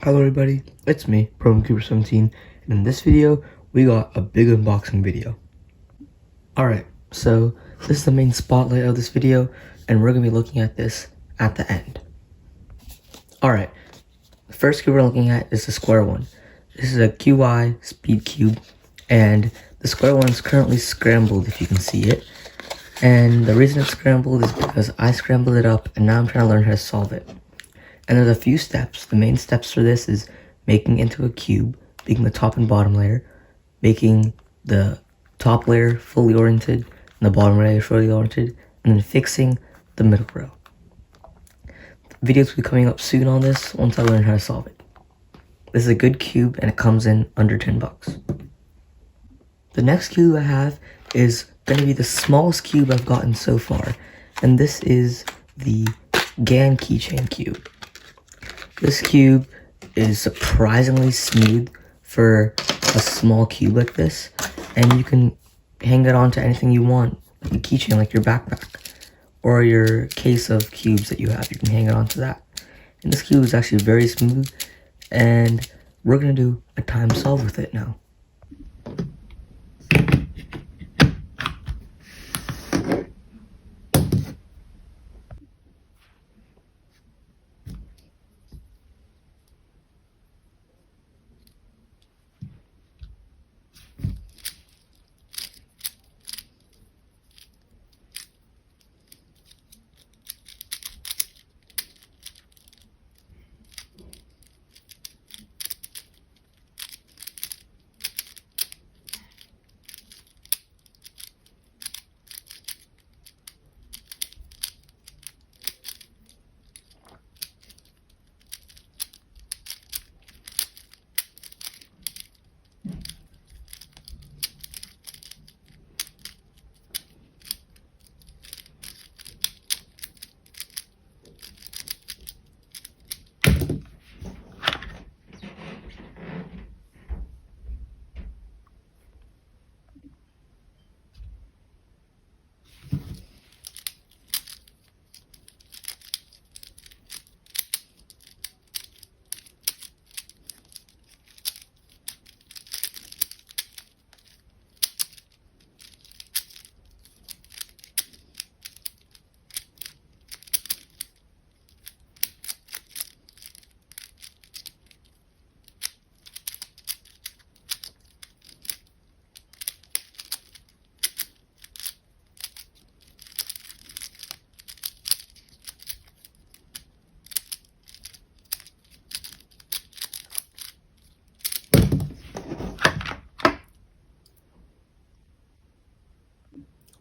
Hello everybody, it's me, ProMcCooper17, and in this video, we got a big unboxing video. Alright, so this is the main spotlight of this video, and we're going to be looking at this at the end. Alright, the first cube we're looking at is the square one. This is a QI Speed Cube, and the square one is currently scrambled, if you can see it. And the reason it's scrambled is because I scrambled it up, and now I'm trying to learn how to solve it. And there's a few steps. The main steps for this is making it into a cube, making the top and bottom layer, making the top layer fully oriented, and the bottom layer fully oriented, and then fixing the middle row. Videos will be coming up soon on this once I learn how to solve it. This is a good cube and it comes in under 10 bucks. The next cube I have is going to be the smallest cube I've gotten so far, and this is the GAN keychain cube. This cube is surprisingly smooth for a small cube like this, and you can hang it onto anything you want, like a keychain, like your backpack, or your case of cubes that you have. You can hang it onto that. And this cube is actually very smooth, and we're going to do a time solve with it now.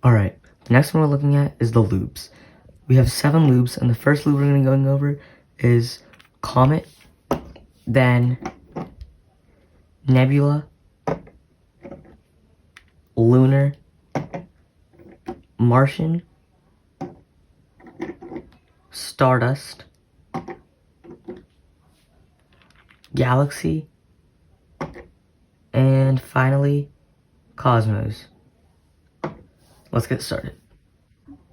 Alright, the next one we're looking at is the lubes. We have 7 lubes, and the first lube we're going to be going over is Comet, then Nebula, Lunar, Martian, Stardust, Galaxy, and finally, Cosmos. Let's get started.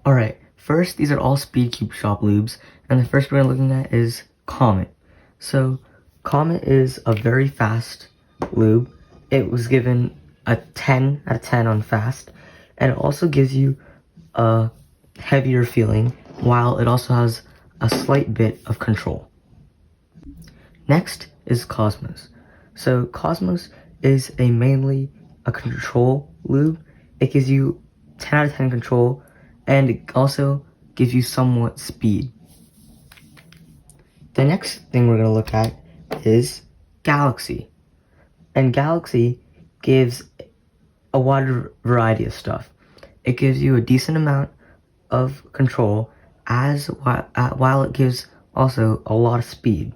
Alright, first, these are all Speed Cube Shop lubes, and the first we're looking at is Comet. So, Comet is a very fast lube. It was given a 10 out of 10 on fast, and it also gives you a heavier feeling, while it also has a slight bit of control. Next is Cosmos. So, Cosmos is mainly a control lube. It gives you 10 out of 10 control, and it also gives you somewhat speed. The next thing we're going to look at is Galaxy. And Galaxy gives a wider variety of stuff. It gives you a decent amount of control while it gives also a lot of speed.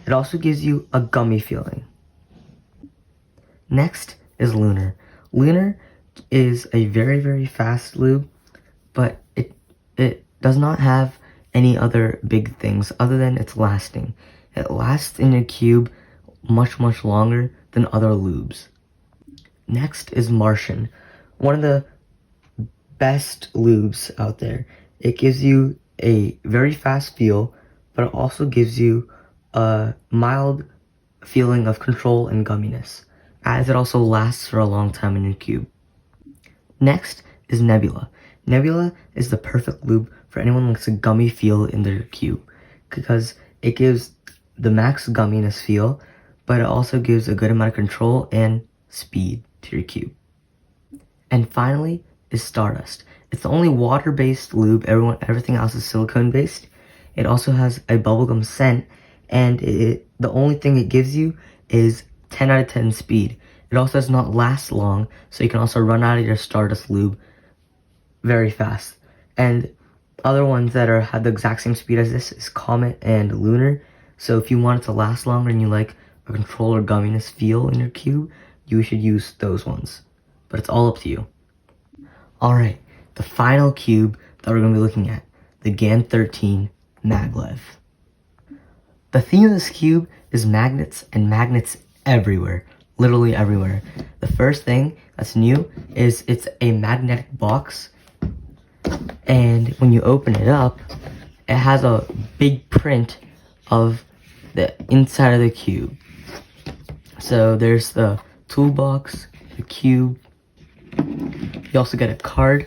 It also gives you a gummy feeling. Next is Lunar. Lunar is a very fast lube, but it does not have any other big things other than its lasting. It lasts in a cube much longer than other lubes. Next is Martian, one of the best lubes out there. It gives you a very fast feel, but it also gives you a mild feeling of control and gumminess, as it also lasts for a long time in your cube. Next is Nebula. Nebula is the perfect lube for anyone who likes a gummy feel in their cube, because it gives the max gumminess feel, but it also gives a good amount of control and speed to your cube. And finally is Stardust. It's the only water-based lube. Everything else is silicone-based. It also has a bubblegum scent, and the only thing it gives you is 10 out of 10 speed. It also does not last long, so you can also run out of your Stardust lube very fast. And other ones that have the exact same speed as this is Comet and Lunar. So if you want it to last longer and you like a control or gumminess feel in your cube, you should use those ones. But it's all up to you. Alright, the final cube that we're going to be looking at, the GAN 13 Maglev. The theme of this cube is magnets, and magnets everywhere, literally everywhere. The first thing that's new is it's a magnetic box, and when you open it up, it has a big print of the inside of the cube. So there's the toolbox, the cube. You also get a card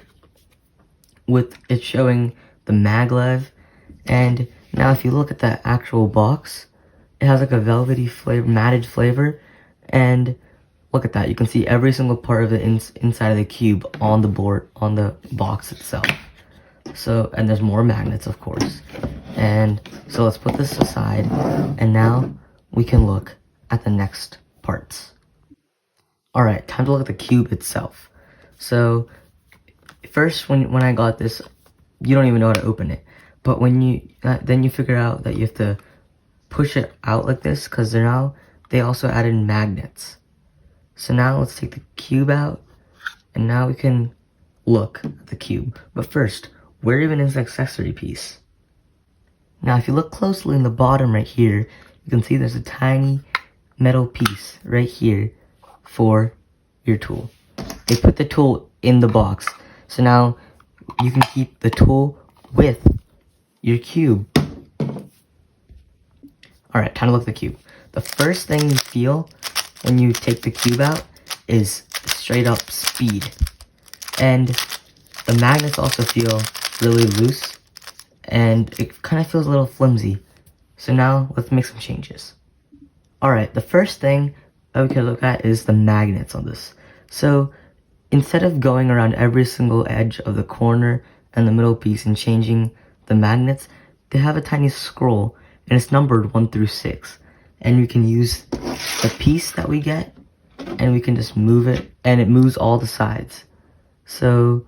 with it showing the maglev. And now if you look at the actual box, it has like a velvety flavor, matted flavor. And look at that, you can see every single part of the inside of the cube on the board, on the box itself. So, and there's more magnets, of course. And so let's put this aside, and now we can look at the next parts. Alright, time to look at the cube itself. So first, when I got this, you don't even know how to open it. But when then you figure out that you have to push it out like this, because they also added magnets. So now let's take the cube out, and now we can look at the cube. But first, where even is the accessory piece? Now if you look closely in the bottom right here, you can see there's a tiny metal piece right here for your tool. They put the tool in the box, so now you can keep the tool with your cube. Alright, time to look at the cube. The first thing you feel when you take the cube out is straight up speed. And the magnets also feel really loose, and it kind of feels a little flimsy. So now let's make some changes. Alright, the first thing that we can look at is the magnets on this. So instead of going around every single edge of the corner and the middle piece and changing the magnets, they have a tiny scroll, and it's numbered 1 through 6. And we can use the piece that we get, and we can just move it, and it moves all the sides. So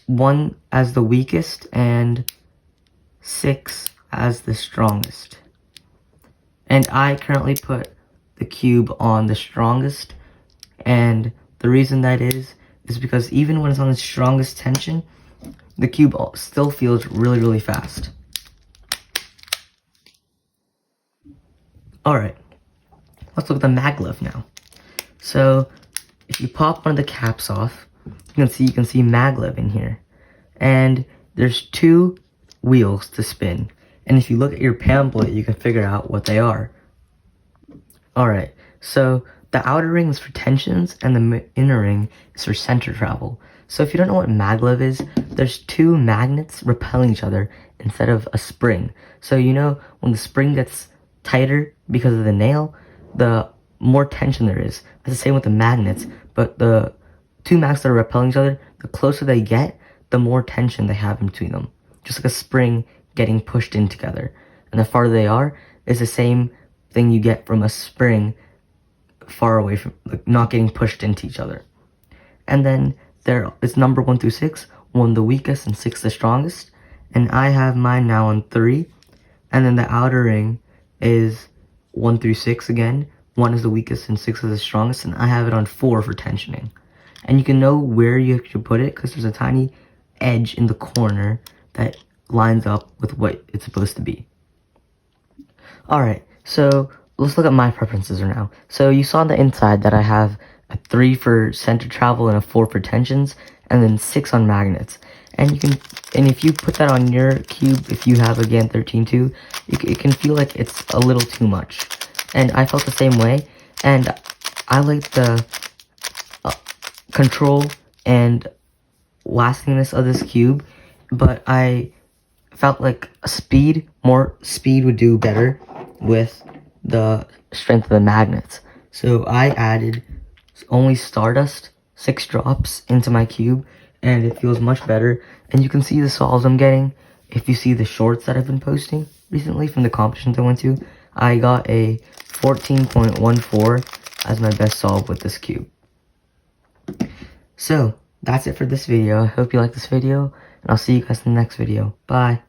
1 as the weakest and 6 as the strongest. And I currently put the cube on the strongest, and the reason that is because even when it's on the strongest tension, the cube still feels really, really fast. Alright, let's look at the maglev now. So if you pop one of the caps off, you can see maglev in here. And there's 2 wheels to spin. And if you look at your pamphlet, you can figure out what they are. Alright, so the outer ring is for tensions, and the inner ring is for center travel. So if you don't know what maglev is, there's 2 magnets repelling each other instead of a spring. So you know when the spring gets tighter because of the nail, the more tension there is. It's the same with the magnets, but the 2 magnets that are repelling each other, the closer they get, the more tension they have in between them. Just like a spring getting pushed in together. And the farther they are, is the same thing you get from a spring far away from, like, not getting pushed into each other. And then it's number 1 through 6, 1 the weakest and 6 the strongest. And I have mine now on 3. And then the outer ring is 1 through 6 again. 1 is the weakest and 6 is the strongest. And I have it on 4 for tensioning. And you can know where you should put it because there's a tiny edge in the corner that lines up with what it's supposed to be. Alright, so let's look at my preferences now. So you saw on the inside that I have a 3 for center travel and a 4 for tensions, and then 6 on magnets. And if you put that on your cube, if you have a GAN 13 too, it can feel like it's a little too much. and I felt the same way, and I like the control and lastingness of this cube, but I felt like more speed would do better with the strength of the magnets. So I added only Stardust, 6 drops into my cube, and it feels much better. And you can see the solves I'm getting. If you see the shorts that I've been posting recently from the competitions I went to, I got a 14.14 as my best solve with this cube. So, that's it for this video. I hope you liked this video, and I'll see you guys in the next video. Bye!